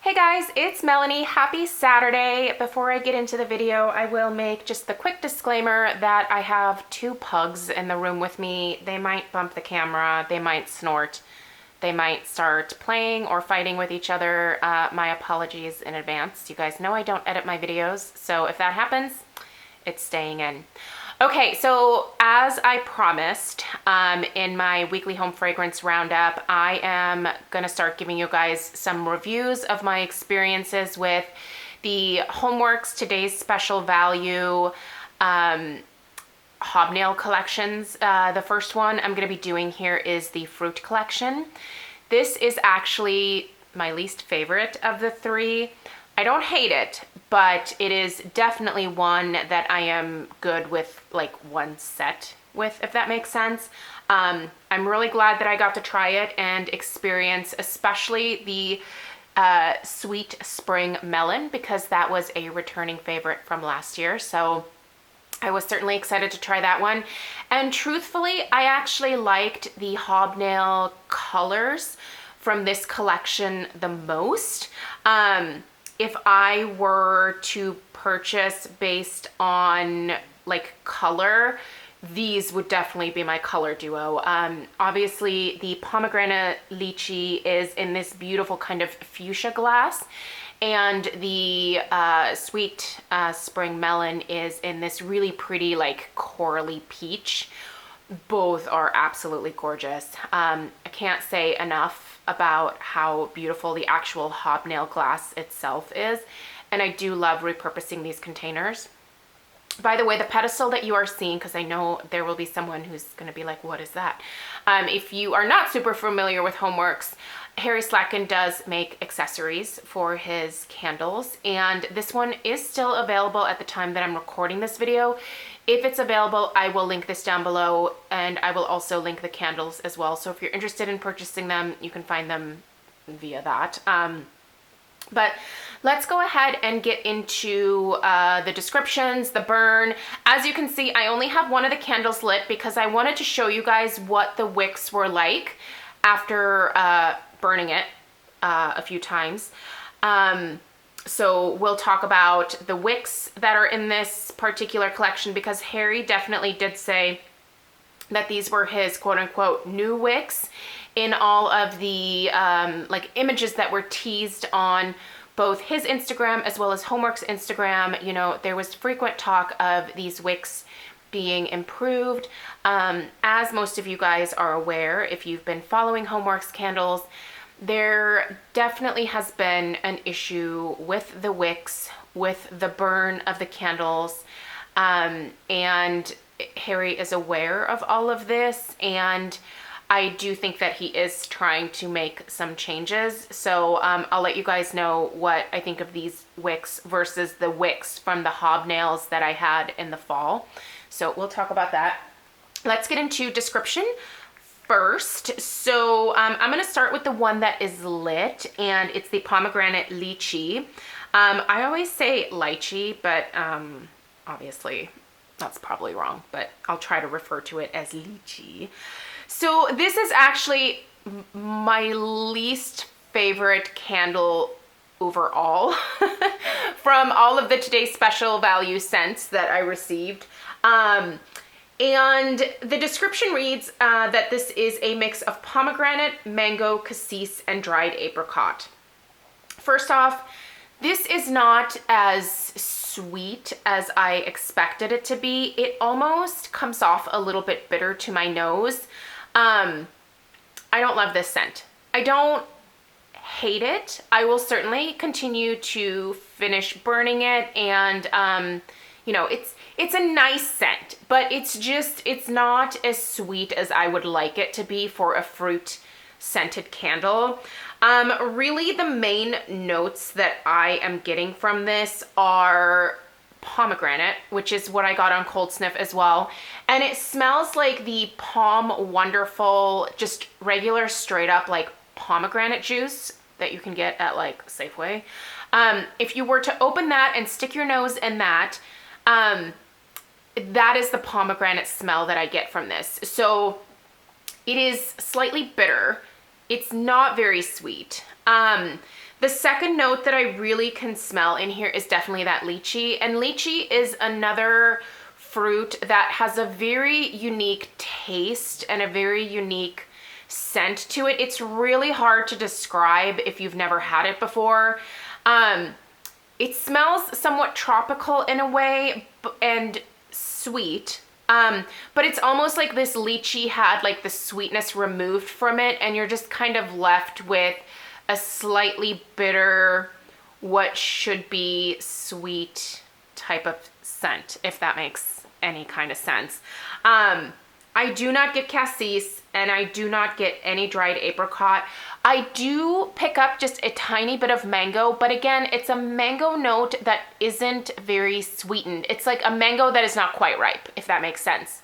Hey guys, it's Melanie. Happy Saturday. Before I get into the video, I will make just the quick disclaimer that I have two pugs in the room with me. They might bump the camera, they might snort, they might start playing or fighting with each other. My apologies in advance. You guys know I don't edit my videos, so if that happens, it's staying in. Okay, so as I promised in my weekly home fragrance roundup, I am gonna start giving you guys some reviews of my experiences with the Homeworx Today's Special Value Hobnail collections. The first one I'm gonna be doing here is the Fruit collection. This is actually my least favorite of the three. I don't hate it, but it is definitely one that I am good with, like one set with, if that makes sense. I'm really glad that I got to try it and experience especially the Sweet Spring Melon, because that was a returning favorite from last year. So I was certainly excited to try that one. And truthfully, I actually liked the Hobnail colors from this collection the most. If I were to purchase based on like color, these would definitely be my color duo. Obviously the Pomegranate Lychee is in this beautiful kind of fuchsia glass, and the Sweet Spring Melon is in this really pretty like corally peach. Both are absolutely gorgeous. I can't say enough about how beautiful the actual hobnail glass itself is, and I do love repurposing these containers. By the way, the pedestal that you are seeing, because I know there will be someone who's going to be like, what is that? If you are not super familiar with Homeworx, Harry Slatkin does make accessories for his candles, and this one is still available at the time that I'm recording this video. If it's available, I will link this down below, and I will also link the candles as well. So if you're interested in purchasing them, you can find them via that. But let's go ahead and get into the descriptions, the burn. As you can see, I only have one of the candles lit because I wanted to show you guys what the wicks were like after burning it a few times. So we'll talk about the wicks that are in this particular collection, because Harry definitely did say that these were his quote unquote new wicks in all of the like images that were teased on both his Instagram as well as Homeworx Instagram. You know, there was frequent talk of these wicks being improved. As most of you guys are aware, if you've been following Homeworx candles, there definitely has been an issue with the wicks, with the burn of the candles, and Harry is aware of all of this, and I do think that he is trying to make some changes. So I'll let you guys know what I think of these wicks versus the wicks from the hobnails that I had in the fall. So we'll talk about that. Let's get into description first. So I'm going to start with the one that is lit, and it's the Pomegranate Lychee. I always say lychee, but obviously that's probably wrong, but I'll try to refer to it as lychee. So this is actually my least favorite candle overall from all of the Today's Special Value scents that I received. And the description reads that this is a mix of pomegranate, mango, cassis, and dried apricot. First off, this is not as sweet as I expected it to be. It almost comes off a little bit bitter to my nose. I don't love this scent. I don't hate it. I will certainly continue to finish burning it, and you know, it's a nice scent, but it's not as sweet as I would like it to be for a fruit scented candle. Really the main notes that I am getting from this are pomegranate, which is what I got on Cold Sniff as well. And it smells like the Palm Wonderful, just regular straight up like pomegranate juice that you can get at like Safeway. If you were to open that and stick your nose in that, that is the pomegranate smell that I get from this. So it is slightly bitter. It's not very sweet. The second note that I really can smell in here is definitely that lychee. And lychee is another fruit that has a very unique taste and a very unique scent to it. It's really hard to describe if you've never had it before. It smells somewhat tropical in a way and sweet. But it's almost like this lychee had like the sweetness removed from it, and you're just kind of left with a slightly bitter, what should be sweet type of scent, if that makes any kind of sense. I do not get cassis, and I do not get any dried apricot. I do pick up just a tiny bit of mango, but again, it's a mango note that isn't very sweetened. It's like a mango that is not quite ripe, if that makes sense.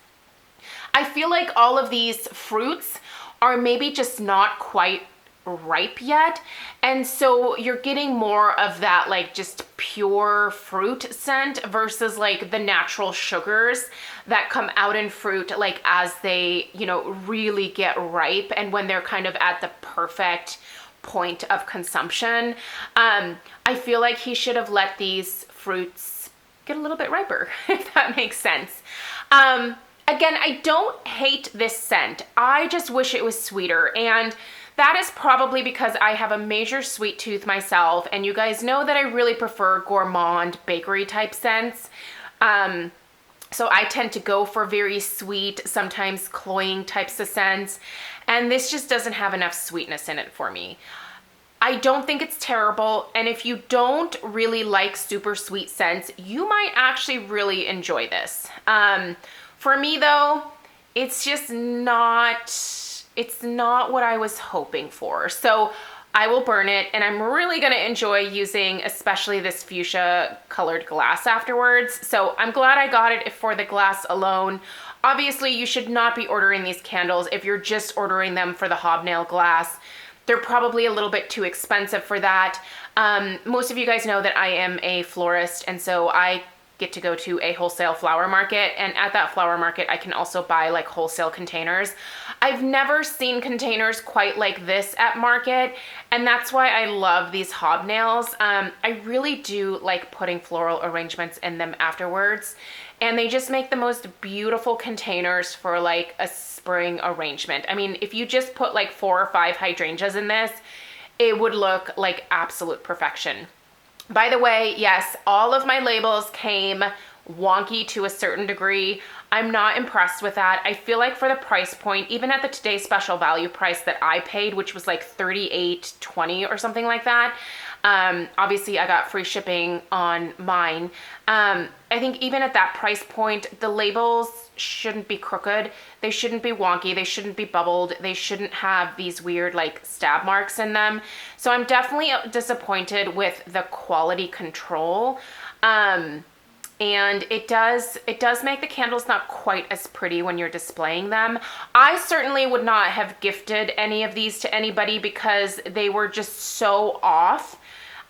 I feel like all of these fruits are maybe just not quite ripe yet, and so you're getting more of that like just pure fruit scent versus like the natural sugars that come out in fruit like as they, you know, really get ripe and when they're kind of at the perfect point of consumption. I feel like he should have let these fruits get a little bit riper, if that makes sense. Again, I don't hate this scent. I just wish it was sweeter, and that is probably because I have a major sweet tooth myself, and you guys know that I really prefer gourmand bakery type scents. So I tend to go for very sweet, sometimes cloying types of scents, and this just doesn't have enough sweetness in it for me. I don't think it's terrible, and if you don't really like super sweet scents, you might actually really enjoy this. For me though, it's just not, it's not what I was hoping for. So I will burn it, and I'm really gonna enjoy using especially this fuchsia colored glass afterwards. So I'm glad I got it for the glass alone. Obviously, you should not be ordering these candles if you're just ordering them for the hobnail glass. They're probably a little bit too expensive for that. Most of you guys know that I am a florist, and so I get to go to a wholesale flower market, and at that flower market I can also buy like wholesale containers. I've never seen containers quite like this at market, and that's why I love these hobnails. I really do like putting floral arrangements in them afterwards, and they just make the most beautiful containers for like a spring arrangement. I mean, if you just put like 4 or 5 hydrangeas in this, it would look like absolute perfection. By the way, yes, all of my labels came wonky to a certain degree. I'm not impressed with that. I feel like for the price point, even at the today's special value price that I paid, which was like $38.20 or something like that. Obviously I got free shipping on mine. I think even at that price point, the labels shouldn't be crooked. They shouldn't be wonky. They shouldn't be bubbled. They shouldn't have these weird like stab marks in them. So I'm definitely disappointed with the quality control. And it does make the candles not quite as pretty when you're displaying them. I certainly would not have gifted any of these to anybody because they were just so off.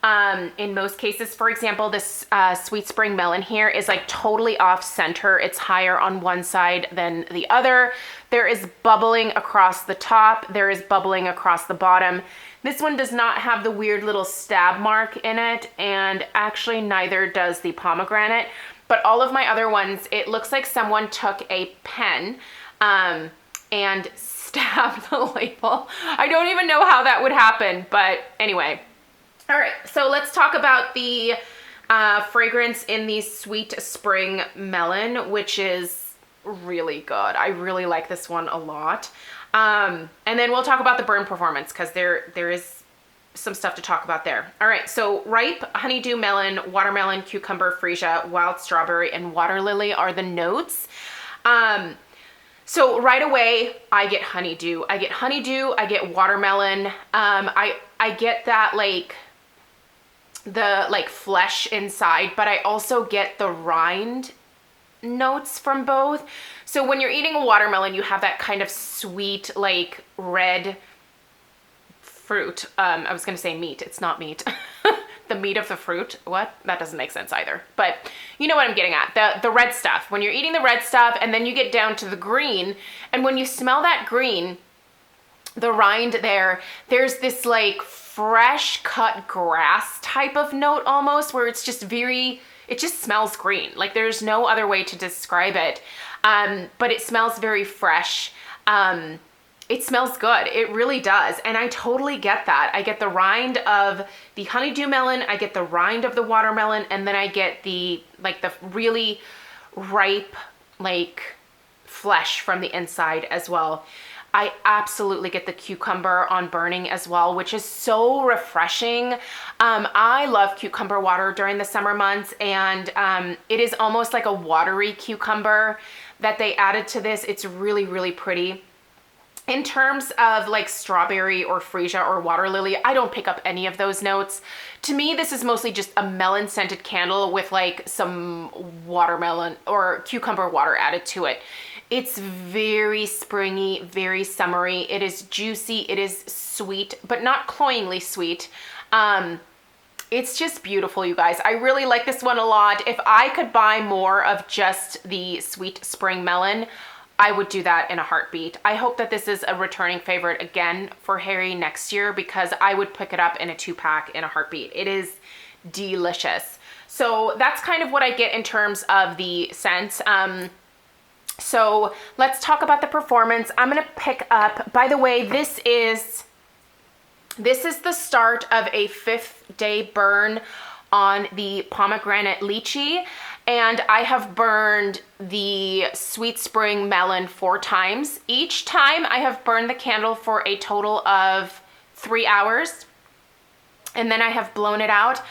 In most cases, for example, this Sweet Spring Melon here is like totally off center. It's higher on one side than the other. There is bubbling across the top. There is bubbling across the bottom. This one does not have the weird little stab mark in it, and actually neither does the pomegranate. But all of my other ones, it looks like someone took a pen and stabbed the label. I don't even know how that would happen, but anyway. All right, so let's talk about the fragrance in the Sweet Spring Melon, which is really good. I really like this one a lot. And then we'll talk about the burn performance because there is some stuff to talk about there. All right, so ripe honeydew melon, watermelon, cucumber, freesia, wild strawberry, and water lily are the notes. So right away, I get honeydew. I get watermelon. I get that like the like flesh inside, but I also get the rind notes from both. So when you're eating a watermelon, you have that kind of sweet, like red fruit. I was gonna say meat, it's not meat. The meat of the fruit, what? That doesn't make sense either. But you know what I'm getting at, the red stuff. When you're eating the red stuff and then you get down to the green, and when you smell that green, the rind there's this like fresh cut grass type of note almost, where it's just it just smells green. Like there's no other way to describe it. But it smells very fresh. It smells good. It really does. And I totally get that. I get the rind of the honeydew melon, I get the rind of the watermelon, and then I get the really ripe, like flesh from the inside as well. I absolutely get the cucumber on burning as well, which is so refreshing. I love cucumber water during the summer months, and it is almost like a watery cucumber that they added to this. It's really, really pretty. In terms of like strawberry or freesia or water lily, I don't pick up any of those notes. To me, this is mostly just a melon scented candle with like some watermelon or cucumber water added to it. It's very springy, very summery. It is juicy, it is sweet, but not cloyingly sweet. It's just beautiful, you guys. I really like this one a lot. If I could buy more of just the sweet spring melon, I would do that in a heartbeat. I hope that this is a returning favorite again for Harry next year, because I would pick it up in a 2-pack in a heartbeat. It is delicious. So that's kind of what I get in terms of the scents. So let's talk about the performance. I'm gonna pick up, by the way, this is the start of a 5th day burn on the Pomegranate Lychee, and I have burned the Sweet Spring Melon 4 times. Each time I have burned the candle for a total of 3 hours, and then I have blown it out.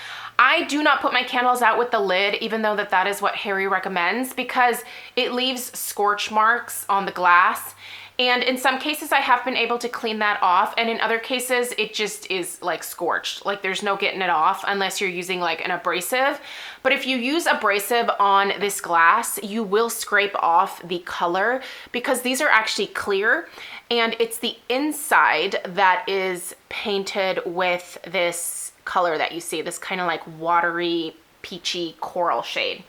I do not put my candles out with the lid, even though that is what Harry recommends, because it leaves scorch marks on the glass. And in some cases I have been able to clean that off, and in other cases it just is like scorched. Like there's no getting it off unless you're using like an abrasive. But if you use abrasive on this glass, you will scrape off the color, because these are actually clear, and it's the inside that is painted with this color that you see, this kind of like watery, peachy coral shade.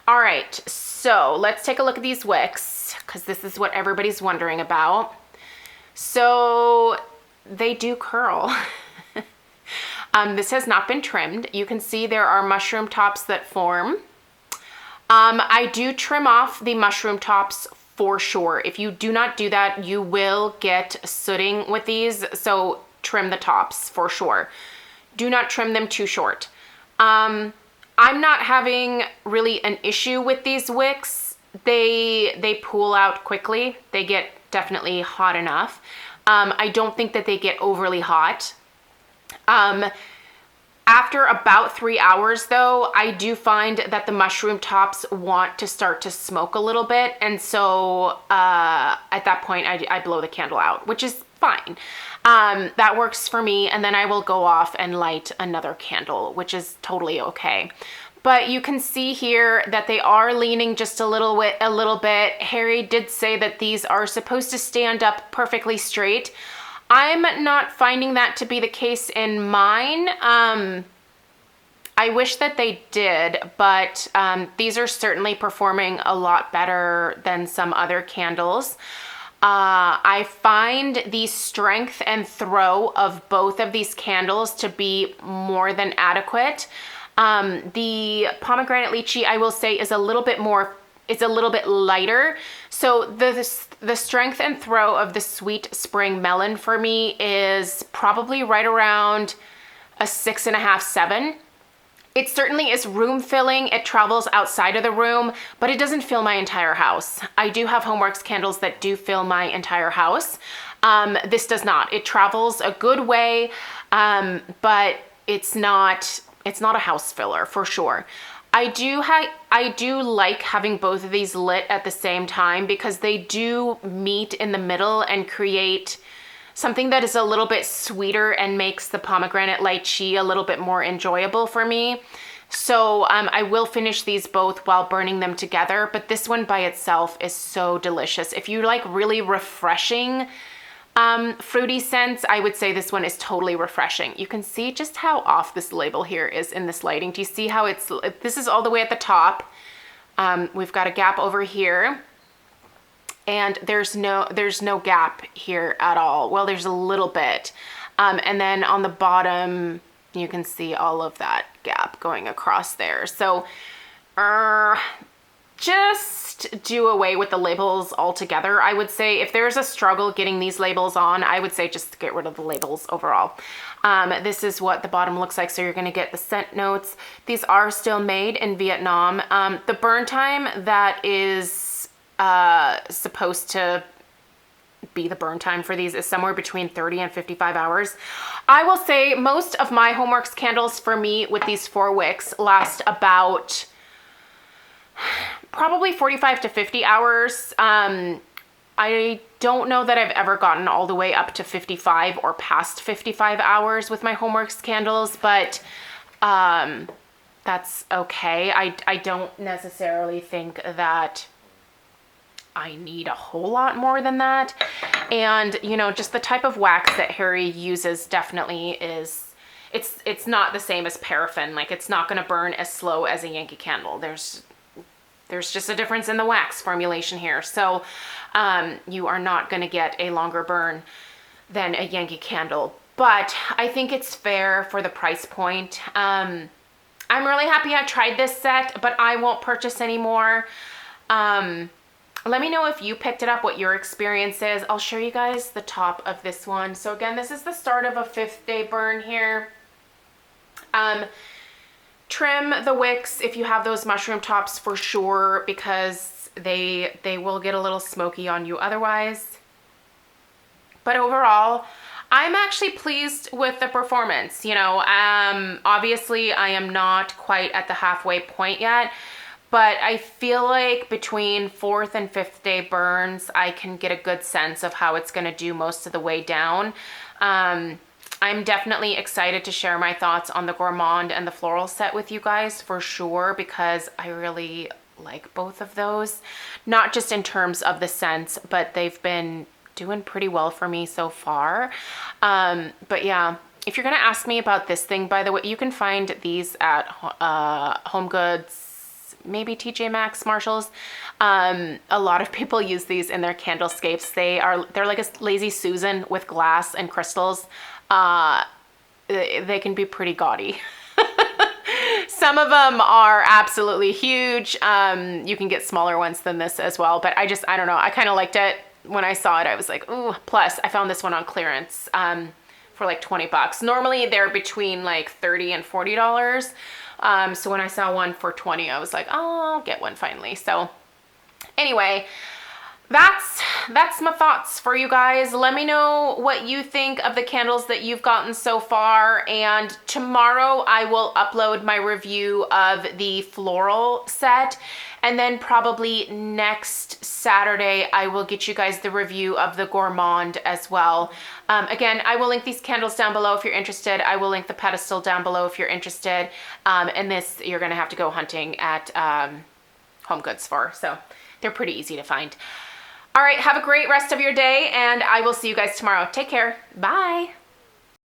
All right, so let's take a look at these wicks, because this is what everybody's wondering about. So they do curl. This has not been trimmed. You can see there are mushroom tops that form. I do trim off the mushroom tops for sure. If you do not do that, you will get sooting with these, so trim the tops for sure. Do not trim them too short. I'm not having really an issue with these wicks. They pool out quickly. They get definitely hot enough. I don't think that they get overly hot. After about 3 hours though, I do find that the mushroom tops want to start to smoke a little bit. And so at that point I blow the candle out, which is fine. That works for me, and then I will go off and light another candle, which is totally okay. But you can see here that they are leaning just a little bit. Harry did say that these are supposed to stand up perfectly straight. I'm not finding that to be the case in mine. I wish that they did, but these are certainly performing a lot better than some other candles. I find the strength and throw of both of these candles to be more than adequate. The Pomegranate Lychee, I will say, is a little bit lighter. So the strength and throw of the Sweet Spring Melon for me is probably right around a 6.5, 7. It certainly is room filling. It travels outside of the room, but it doesn't fill my entire house. I do have Homeworx candles that do fill my entire house. This does not. It travels a good way, but it's not a house filler for sure. I do like having both of these lit at the same time, because they do meet in the middle and create something that is a little bit sweeter and makes the Pomegranate Lychee a little bit more enjoyable for me. So I will finish these both while burning them together, but this one by itself is so delicious. If you like really refreshing fruity scents, I would say this one is totally refreshing. You can see just how off this label here is in this lighting. Do you see how this is all the way at the top? We've got a gap over here. and there's no gap here at all. Well, there's a little bit. And then on the bottom, you can see all of that gap going across there. So just do away with the labels altogether. I would say if there's a struggle getting these labels on, I would say just get rid of the labels overall. This is what the bottom looks like. So you're going to get the scent notes. These are still made in Vietnam. The burn time that is supposed to be the burn time for these is somewhere between 30 and 55 hours. I will say most of my Homeworx candles for me with these 4 wicks last about probably 45 to 50 hours. I don't know that I've ever gotten all the way up to 55 or past 55 hours with my Homeworx candles, but that's okay. I don't necessarily think that I need a whole lot more than that. And, you know, just the type of wax that Harry uses definitely is, it's not the same as paraffin. Like, it's not going to burn as slow as a Yankee Candle. There's just a difference in the wax formulation here. So you are not going to get a longer burn than a Yankee Candle. But I think it's fair for the price point. I'm really happy I tried this set, but I won't purchase anymore. Let me know if you picked it up, what your experience is. I'll show you guys the top of this one. So again, this is the start of a 5th day burn here. Trim the wicks if you have those mushroom tops for sure, because they will get a little smoky on you otherwise. But overall, I'm actually pleased with the performance. You know, obviously I am not quite at the halfway point yet, but I feel like between 4th and 5th day burns, I can get a good sense of how it's going to do most of the way down. I'm definitely excited to share my thoughts on the Gourmand and the Floral set with you guys for sure, because I really like both of those. Not just in terms of the scents, but they've been doing pretty well for me so far. But yeah, if you're going to ask me about this thing, by the way, you can find these at Home Goods, maybe TJ Maxx, Marshalls. A lot of people use these in their candlescapes. They're like a Lazy Susan with glass and crystals. They can be pretty gaudy. Some of them are absolutely huge. You can get smaller ones than this as well, but I don't know. I kind of liked it. When I saw it, I was like, ooh, plus I found this one on clearance, for like 20 bucks. Normally they're between like 30 and $40. So when I saw one for 20, I was like, oh, I'll get one finally. So anyway, that's my thoughts for you guys. Let me know what you think of the candles that you've gotten so far. And tomorrow I will upload my review of the floral set. And then probably next Saturday, I will get you guys the review of the Gourmand as well. Again, I will link these candles down below if you're interested. I will link the pedestal down below if you're interested. And this, you're going to have to go hunting at Home Goods for. So they're pretty easy to find. All right, have a great rest of your day, and I will see you guys tomorrow. Take care. Bye.